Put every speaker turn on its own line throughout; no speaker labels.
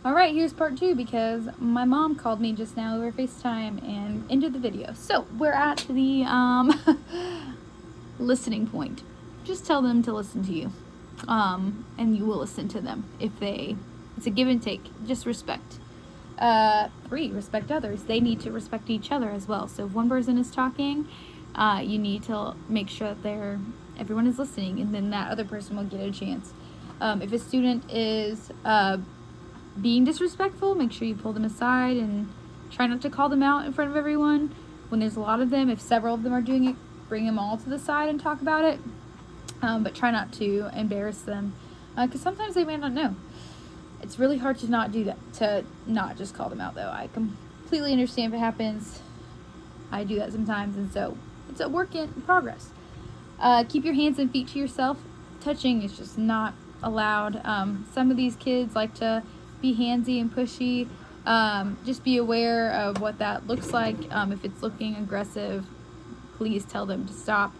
All right, here's part 2 because my mom called me just now over FaceTime and ended the video. So we're at the listening point. Just tell them to listen to you, and you will listen to them if they. It's a give and take. Just respect. 3, respect others. They need to respect each other as well. So if one person is talking, you need to make sure that everyone is listening, and then that other person will get a chance. If a student is being disrespectful, make sure you pull them aside and try not to call them out in front of everyone. When there's a lot of them, if several of them are doing it, bring them all to the side and talk about it. But try not to embarrass them, because sometimes they may not know. It's really hard to not do that, to not just call them out, though. I completely understand if it happens. I do that sometimes, and so it's a work in progress. Keep your hands and feet to yourself. Touching is just not allowed. Some of these kids like to be handsy and pushy. Just be aware of what that looks like. If it's looking aggressive, please tell them to stop.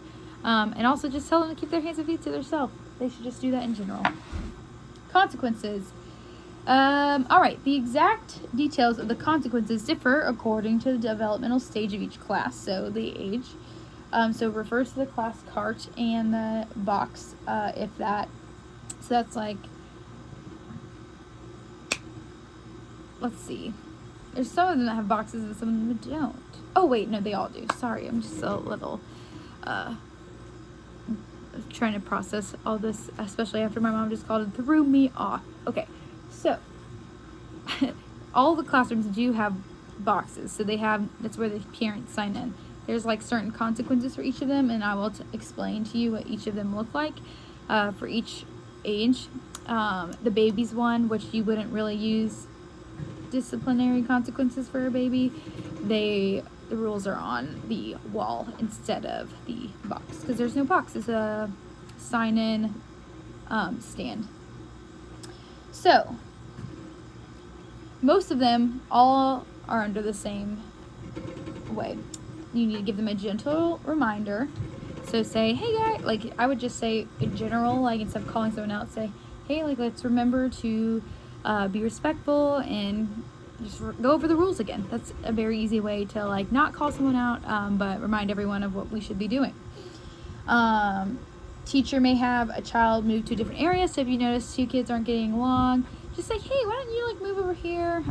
And also just tell them to keep their hands and feet to themselves. They should just do that in general. Consequences. Alright, the exact details of the consequences differ according to the developmental stage of each class, so the age. So it refers to the class cart and the box, if that. So that's like, let's see. There's some of them that have boxes and some of them that don't. Oh wait, no, they all do. Sorry, I'm just a little, trying to process all this, especially after my mom just called and threw me off. Okay, so all the classrooms do have boxes, so that's where the parents sign in. There's like certain consequences for each of them, and I will explain to you what each of them look like for each age. The baby's one, which you wouldn't really use disciplinary consequences for a baby. The rules are on the wall instead of the box, because there's no box. It's a sign-in stand. So most of them all are under the same way. You need to give them a gentle reminder. So say, hey guys, like I would just say in general, like instead of calling someone out, say, hey, like let's remember to be respectful and just go over the rules again. That's a very easy way to like not call someone out, but remind everyone of what we should be doing. Teacher may have a child move to a different area, so if you notice 2 kids aren't getting along, just say, hey, why don't you like move over here?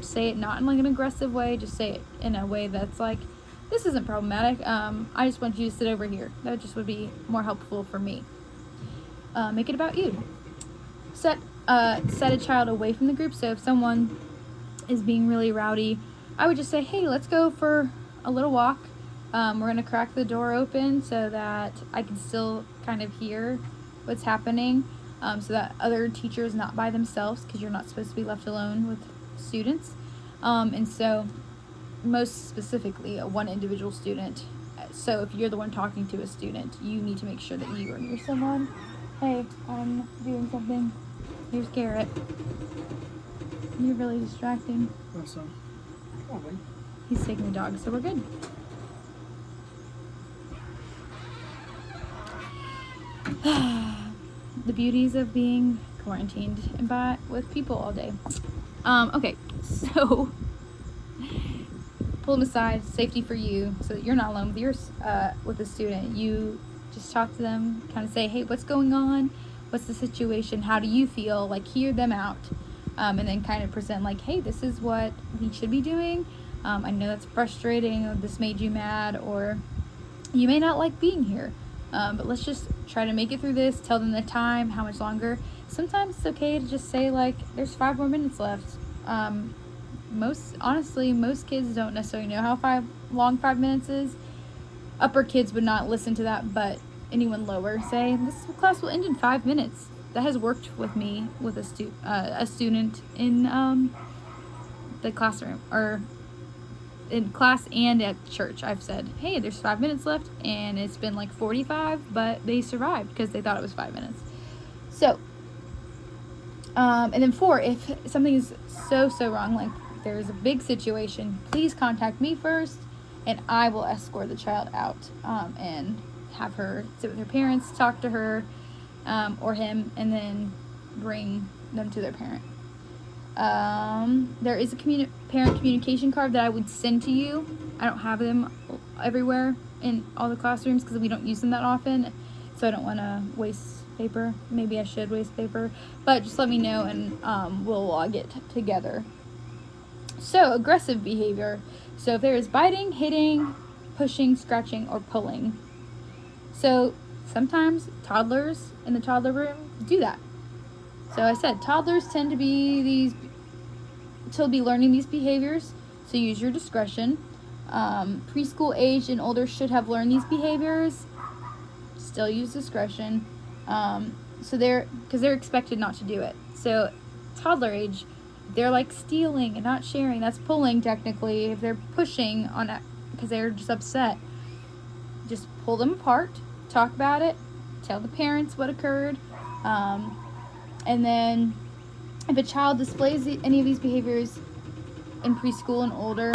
Say it not in like an aggressive way, just say it in a way that's like, this isn't problematic. I just want you to sit over here. That just would be more helpful for me. Make it about you. Set a child away from the group. So if someone is being really rowdy, I would just say, hey, let's go for a little walk. We're going to crack the door open so that I can still kind of hear what's happening, so that other teacher is not by themselves, because you're not supposed to be left alone with students. And so most specifically one individual student. So if you're the one talking to a student, you need to make sure that you or you're someone. Hey, I'm doing something. Here's Garrett. You're really distracting.
Awesome. Probably.
He's taking the dog, so we're good. The beauties of being quarantined and with people all day. Okay, so pull them aside, safety for you, so that you're not alone with a student. You just talk to them, kind of say, hey, what's going on? What's the situation? How do you feel? Like, hear them out, and then kind of present like, hey, this is what we should be doing. I know that's frustrating, or this made you mad, or you may not like being here, but let's just try to make it through this. Tell them the time, how much longer. Sometimes it's okay to just say like, there's 5 more minutes left. Most kids don't necessarily know how long 5 minutes is. Upper kids would not listen to that, but anyone lower, say, this class will end in 5 minutes. That has worked with me with a student in the classroom, or in class and at church. I've said, hey, there's 5 minutes left, and it's been like 45, but they survived because they thought it was 5 minutes. So, and then 4, if something is so wrong, like there's a big situation, please contact me first, and I will escort the child out, and have her sit with her parents, talk to her, or him, and then bring them to their parent. There is a parent communication card that I would send to you. I don't have them everywhere in all the classrooms because we don't use them that often, so I don't want to waste paper. Maybe I should waste paper, but just let me know and we'll log it together. So, aggressive behavior. So if there is biting, hitting, pushing, scratching, or pulling. So sometimes toddlers in the toddler room do that. So I said toddlers tend to be learning these behaviors, so use your discretion. Preschool age and older should have learned these behaviors. Still use discretion. Because they're expected not to do it. So toddler age, they're like stealing and not sharing. That's pulling technically. If they're pushing on it because they're just upset, just pull them apart, talk about it, tell the parents what occurred, and then if a child displays any of these behaviors in preschool and older,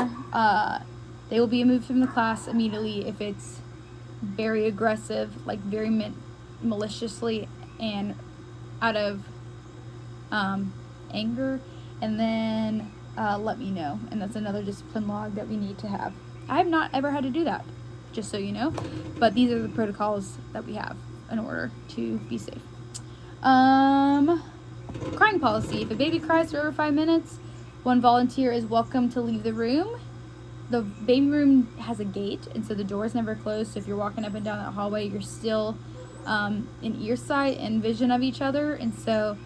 they will be removed from the class immediately if it's very aggressive, like very maliciously and out of anger. And then let me know. And that's another discipline log that we need to have. I have not ever had to do that, just so you know. But these are the protocols that we have in order to be safe. Crying policy. If a baby cries for over 5 minutes, one volunteer is welcome to leave the room. The baby room has a gate, and so the door is never closed. So if you're walking up and down that hallway, you're still in ear sight and vision of each other. And so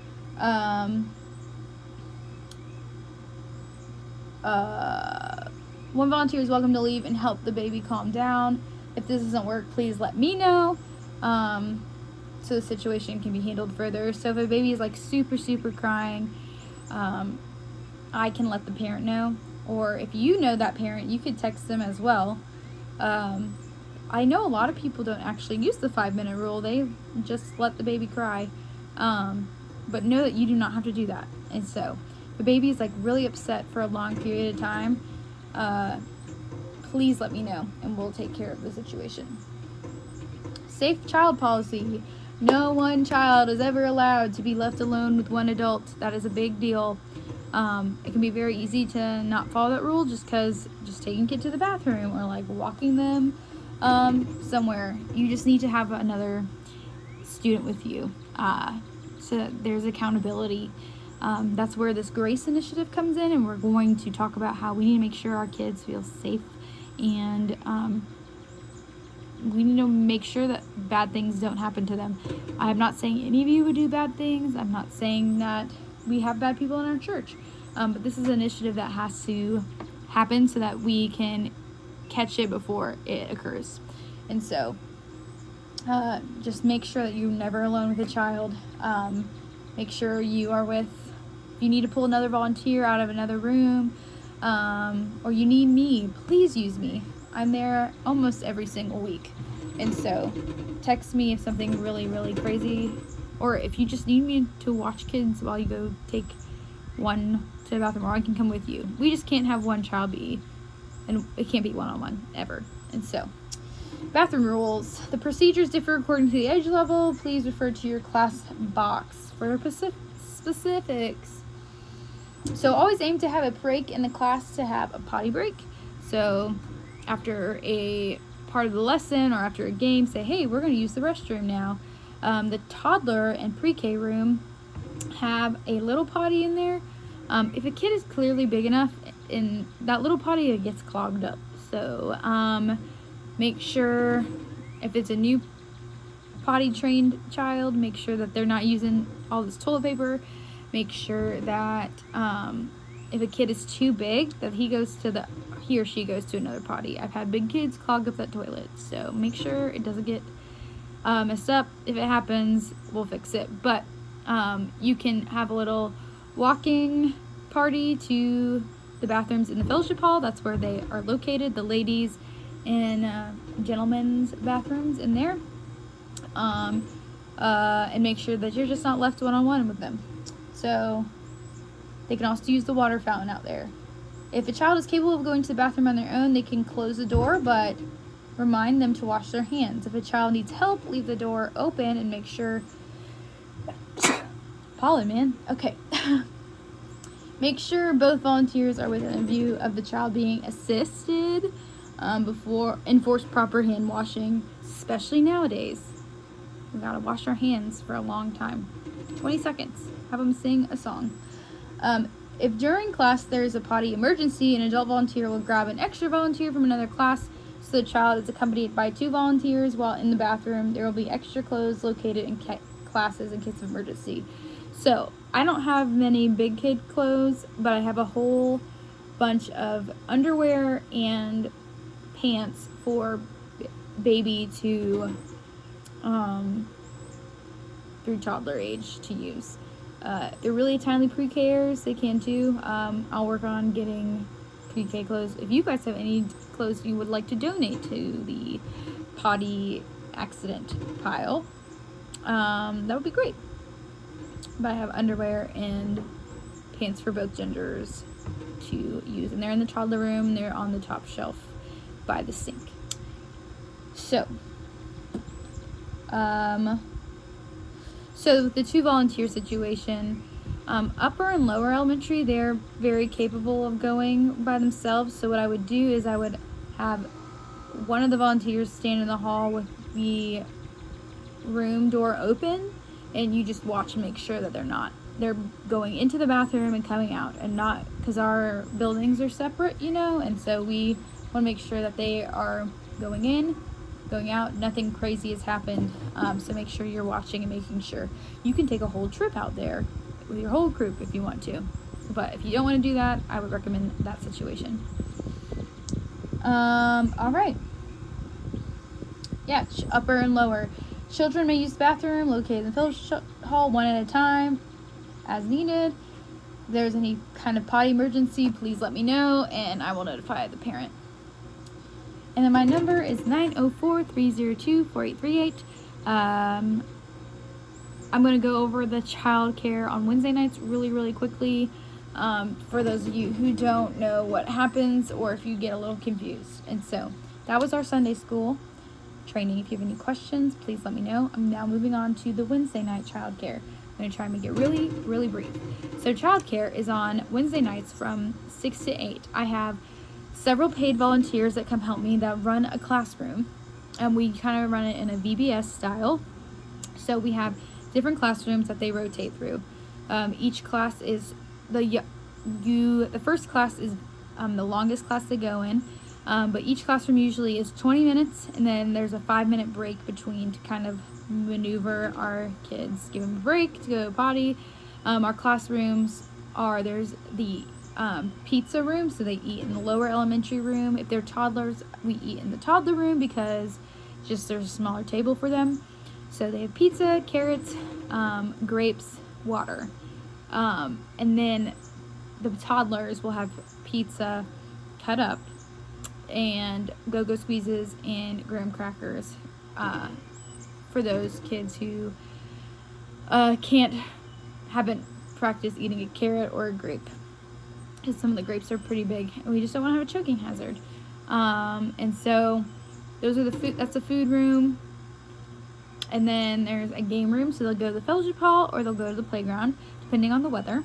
one volunteer is welcome to leave and help the baby calm down. If this doesn't work, please let me know, so the situation can be handled further. So if a baby is like super crying, I can let the parent know, or if you know that parent, you could text them as well. I know a lot of people don't actually use the 5-minute rule. They just let the baby cry, but know that you do not have to do that. And so if a baby is like really upset for a long period of time, please let me know and we'll take care of the situation. Safe child policy. No one child is ever allowed to be left alone with one adult. That is a big deal. It can be very easy to not follow that rule just taking kid to the bathroom or like walking them somewhere. You just need to have another student with you, so that there's accountability. That's where this GRACE initiative comes in, and we're going to talk about how we need to make sure our kids feel safe, and we need to make sure that bad things don't happen to them. I'm not saying any of you would do bad things. I'm not saying that we have bad people in our church, but this is an initiative that has to happen so that we can catch it before it occurs. And so just make sure that you're never alone with a child. Make sure you are with, if you need to pull another volunteer out of another room, or you need me, please use me. I'm there almost every single week. And so text me if something really crazy, or if you just need me to watch kids while you go take one to the bathroom, or I can come with you. We just can't have one child be, and it can't be one-on-one ever. And so bathroom rules. The procedures differ according to the age level. Please refer to your class box for specifics. So always aim to have a break in the class to have a potty break. So after a part of the lesson or after a game, say, hey, we're going to use the restroom now. The toddler and pre-K room have a little potty in there. If a kid is clearly big enough, in that little potty, it gets clogged up. So make sure if it's a new potty trained child, make sure that they're not using all this toilet paper. Make sure that if a kid is too big, that he or she goes to another potty. I've had big kids clog up that toilet, so make sure it doesn't get messed up. If it happens, we'll fix it. But you can have a little walking party to the bathrooms in the fellowship hall. That's where they are located, the ladies and gentlemen's bathrooms in there. And make sure that you're just not left one-on-one with them. So they can also use the water fountain out there. If a child is capable of going to the bathroom on their own, they can close the door, but remind them to wash their hands. If a child needs help, leave the door open and make sure... Pollen, man. Okay. Make sure both volunteers are within view of the child being assisted before enforce proper hand washing, especially nowadays. We gotta wash our hands for a long time. 20 seconds. Have them sing a song. If during class there is a potty emergency, an adult volunteer will grab an extra volunteer from another class so the child is accompanied by 2 volunteers. While in the bathroom, there will be extra clothes located in classes in case of emergency. So, I don't have many big kid clothes, but I have a whole bunch of underwear and pants for baby to through toddler age to use. They're really tiny pre-Kers, they can too. I'll work on getting pre-K clothes. If you guys have any clothes you would like to donate to the potty accident pile, that would be great. But I have underwear and pants for both genders to use. And they're in the toddler room. They're on the top shelf by the sink. So with the 2 volunteer situation, upper and lower elementary, they're very capable of going by themselves. So what I would do is I would have one of the volunteers stand in the hall with the room door open, and you just watch and make sure that they're going into the bathroom and coming out, and not, because our buildings are separate, and so we want to make sure that they are going in, going out, nothing crazy has happened. So make sure you're watching and making sure. You can take a whole trip out there with your whole group if you want to, but if you don't want to do that, I would recommend that situation. All right. Yeah, upper and lower. Children may use the bathroom located in the fellowship hall one at a time as needed. If there's any kind of potty emergency, please let me know and I will notify the parent. And then my number is 904-302-4838. I'm going to go over the child care on Wednesday nights really quickly for those of you who don't know what happens or if you get a little confused. And so that was our Sunday school training. If you have any questions, please let me know. I'm now moving on to the Wednesday night childcare. I'm going to try and make it really brief. So childcare is on Wednesday nights from 6 to 8. I have several paid volunteers that come help me that run a classroom, and we kind of run it in a VBS style. So we have different classrooms that they rotate through. Each class is the first class is the longest class they go in. But each classroom usually is 20 minutes, and then there's a 5-minute break between to kind of maneuver our kids, give them a break to go potty. Our classrooms there's the pizza room, so they eat in the lower elementary room. If they're toddlers, we eat in the toddler room because there's a smaller table for them. So they have pizza, carrots, grapes, water. And then the toddlers will have pizza cut up and go-go squeezes and graham crackers for those kids who haven't practiced eating a carrot or a grape, because some of the grapes are pretty big and we just don't want to have a choking hazard. And so those are that's the food room. And then there's a game room, so they'll go to the fellowship hall or they'll go to the playground depending on the weather.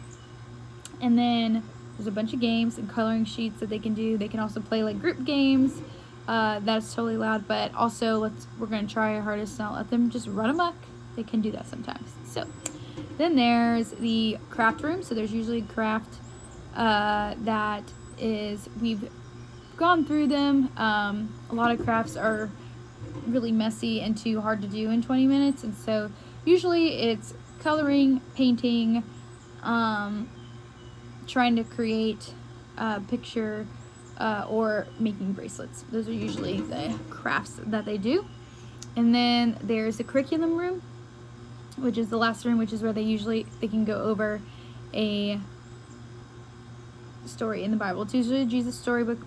And then there's a bunch of games and coloring sheets that they can do. They can also play like group games. That's totally allowed, but also we're going to try our hardest to not let them just run amok. They can do that sometimes. So then there's the craft room. So there's usually craft we've gone through them. A lot of crafts are really messy and too hard to do in 20 minutes. And so usually it's coloring, painting, trying to create a picture, or making bracelets. Those are usually the crafts that they do. And then there's the curriculum room, which is the last room, which is where they can go over a story in the Bible. It's usually a Jesus storybook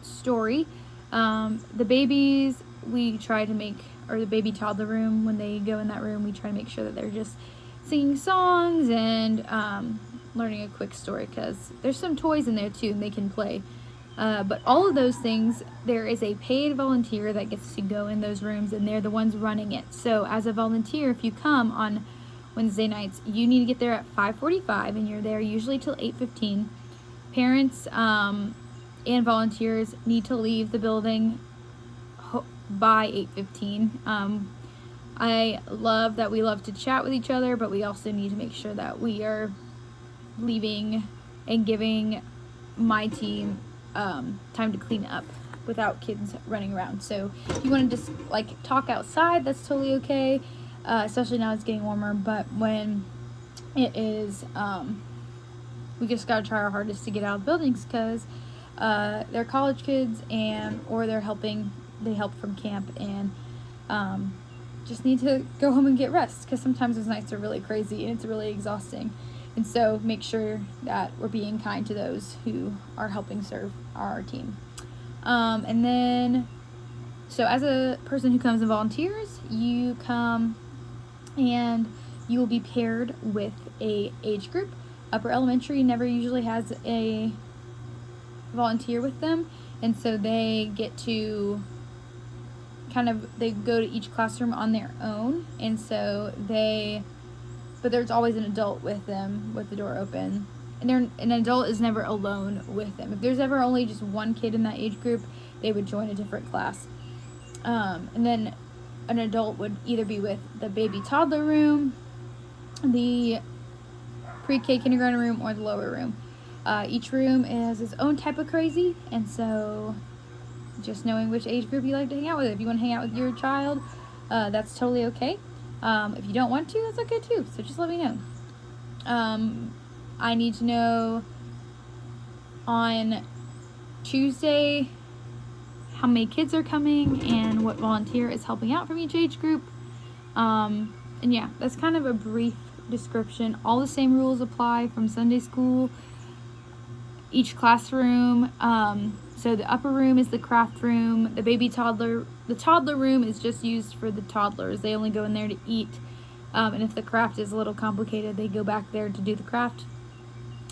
story. The babies, we try to make, or the baby toddler room, when they go in that room, we try to make sure that they're just singing songs and learning a quick story, because there's some toys in there too and they can play. But all of those things, there is a paid volunteer that gets to go in those rooms, and they're the ones running it. So as a volunteer, if you come on Wednesday nights, you need to get there at 5:45, and you're there usually till 8:15. Parents and volunteers need to leave the building by 8:15. I love that we love to chat with each other, but we also need to make sure that we are leaving and giving my team time to clean up without kids running around. So if you want to just like talk outside, that's totally okay, especially now it's getting warmer. But when it is, we just gotta try our hardest to get out of buildings, because they're college kids or they help from camp, and just need to go home and get rest, because sometimes those nights are really crazy and it's really exhausting. And so make sure that we're being kind to those who are helping serve our team. And then, so as a person who comes and volunteers, you come and you will be paired with a age group. Upper elementary never usually has a volunteer with them, and so they get to they go to each classroom on their own, and so but there's always an adult with them with the door open, and an adult is never alone with them. If there's ever only just one kid in that age group, they would join a different class. And then an adult would either be with the baby toddler room, the pre-K kindergarten room, or the lower room. Each room has its own type of crazy, and so just knowing which age group you like to hang out with. If you want to hang out with your child, that's totally okay. If you don't want to, that's okay too. So just let me know. I need to know on Tuesday how many kids are coming and what volunteer is helping out from each age group. And yeah, that's kind of a brief description. All the same rules apply from Sunday school. Each classroom, so the upper room is the craft room. The toddler room is just used for the toddlers. They only go in there to eat. And if the craft is a little complicated, they go back there to do the craft.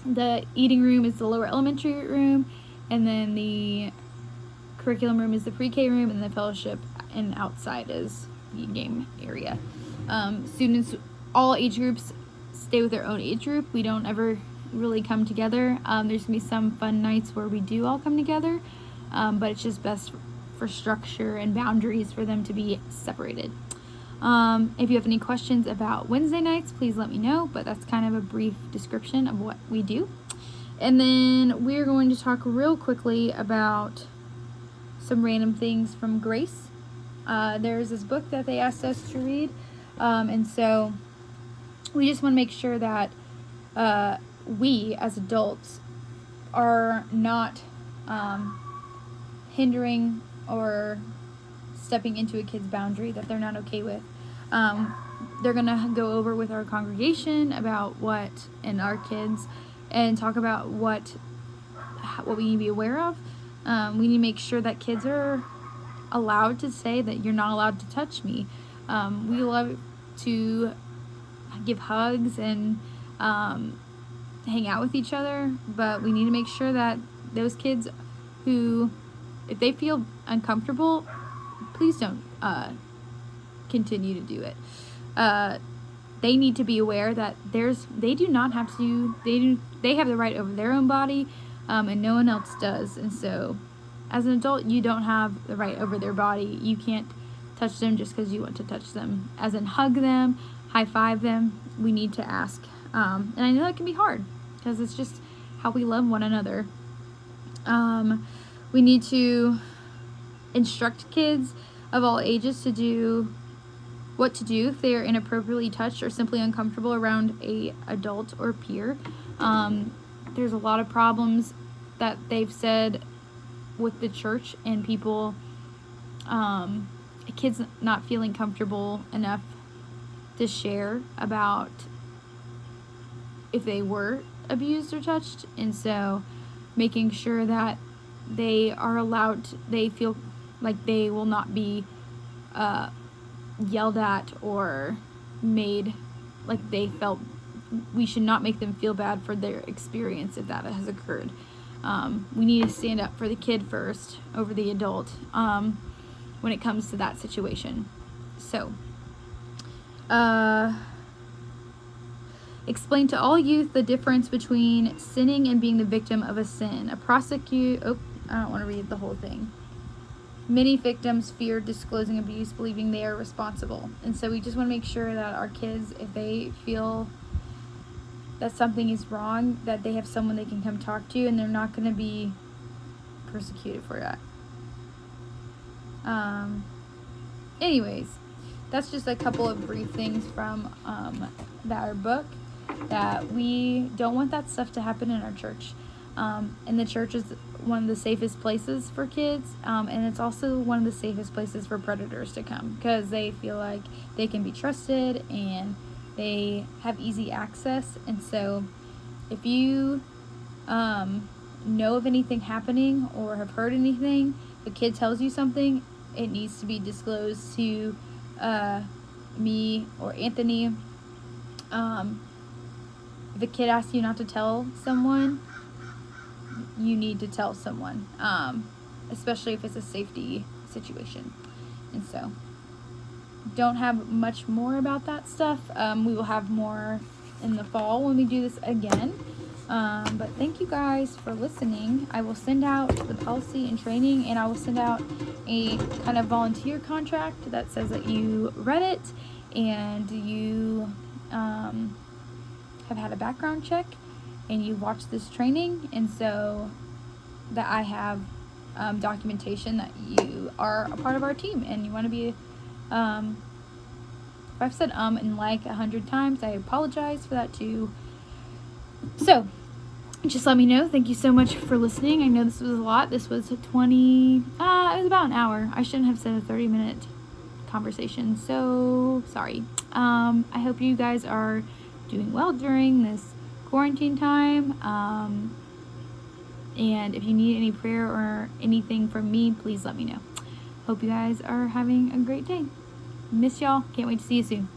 The eating room is the lower elementary room. And then the curriculum room is the pre-K room. And the fellowship and outside is the game area. Students, all age groups, stay with their own age group. We don't ever really come together. There's gonna be some fun nights where we do all come together, but it's just best for structure and boundaries for them to be separated. If you have any questions about Wednesday nights, please let me know, but that's kind of a brief description of what we do. And then we're going to talk real quickly about some random things from Grace. There's this book that they asked us to read, and so we just want to make sure that we as adults are not hindering or stepping into a kid's boundary that they're not okay with. They're gonna go over with our congregation about and our kids, and talk about what we need to be aware of. We need to make sure that kids are allowed to say that you're not allowed to touch me. We love to give hugs and hang out with each other, but we need to make sure that those kids who, if they feel uncomfortable, please don't continue to do it. They need to be aware that they do not have to, they have the right over their own body, and no one else does. And so as an adult, you don't have the right over their body. You can't touch them just because you want to touch them, as in hug them, high five them. We need to ask. And I know that can be hard because it's just how we love one another. We need to instruct kids of all ages to do what to do if they are inappropriately touched or simply uncomfortable around a adult or peer. There's a lot of problems that they've said with the church and people, kids not feeling comfortable enough to share about if they were abused or touched. And so making sure that they are allowed they feel like they will not be yelled at or made like they felt. We should not make them feel bad for their experience if that has occurred. We need to stand up for the kid first over the adult when it comes to that situation. So Explain to all youth the difference between sinning and being the victim of a sin. I don't want to read the whole thing. Many victims fear disclosing abuse, believing they are responsible. And so we just want to make sure that our kids, if they feel that something is wrong, that they have someone they can come talk to, and they're not going to be persecuted for that. Anyways, that's just a couple of brief things from our book, that we don't want that stuff to happen in our church. And the church is one of the safest places for kids, and it's also one of the safest places for predators to come, because they feel like they can be trusted and they have easy access. And so if you know of anything happening or have heard anything, if a kid tells you something, it needs to be disclosed to me or Anthony. If a kid asks you not to tell someone, you need to tell someone, especially if it's a safety situation. And so don't have much more about that stuff. We will have more in the fall when we do this again. But thank you guys for listening. I will send out the policy and training, and I will send out a kind of volunteer contract that says that you read it and you have had a background check and you watched this training, and so that I have documentation that you are a part of our team and you want to be. If I've said and like 100 times, I apologize for that too. So just let me know. Thank you so much for listening. I know this was a lot. This was it was about an hour. I shouldn't have said a 30-minute conversation, so sorry. I hope you guys are doing well during this quarantine time, and if you need any prayer or anything from me, please let me know. Hope you guys are having a great day. Miss y'all. Can't wait to see you soon.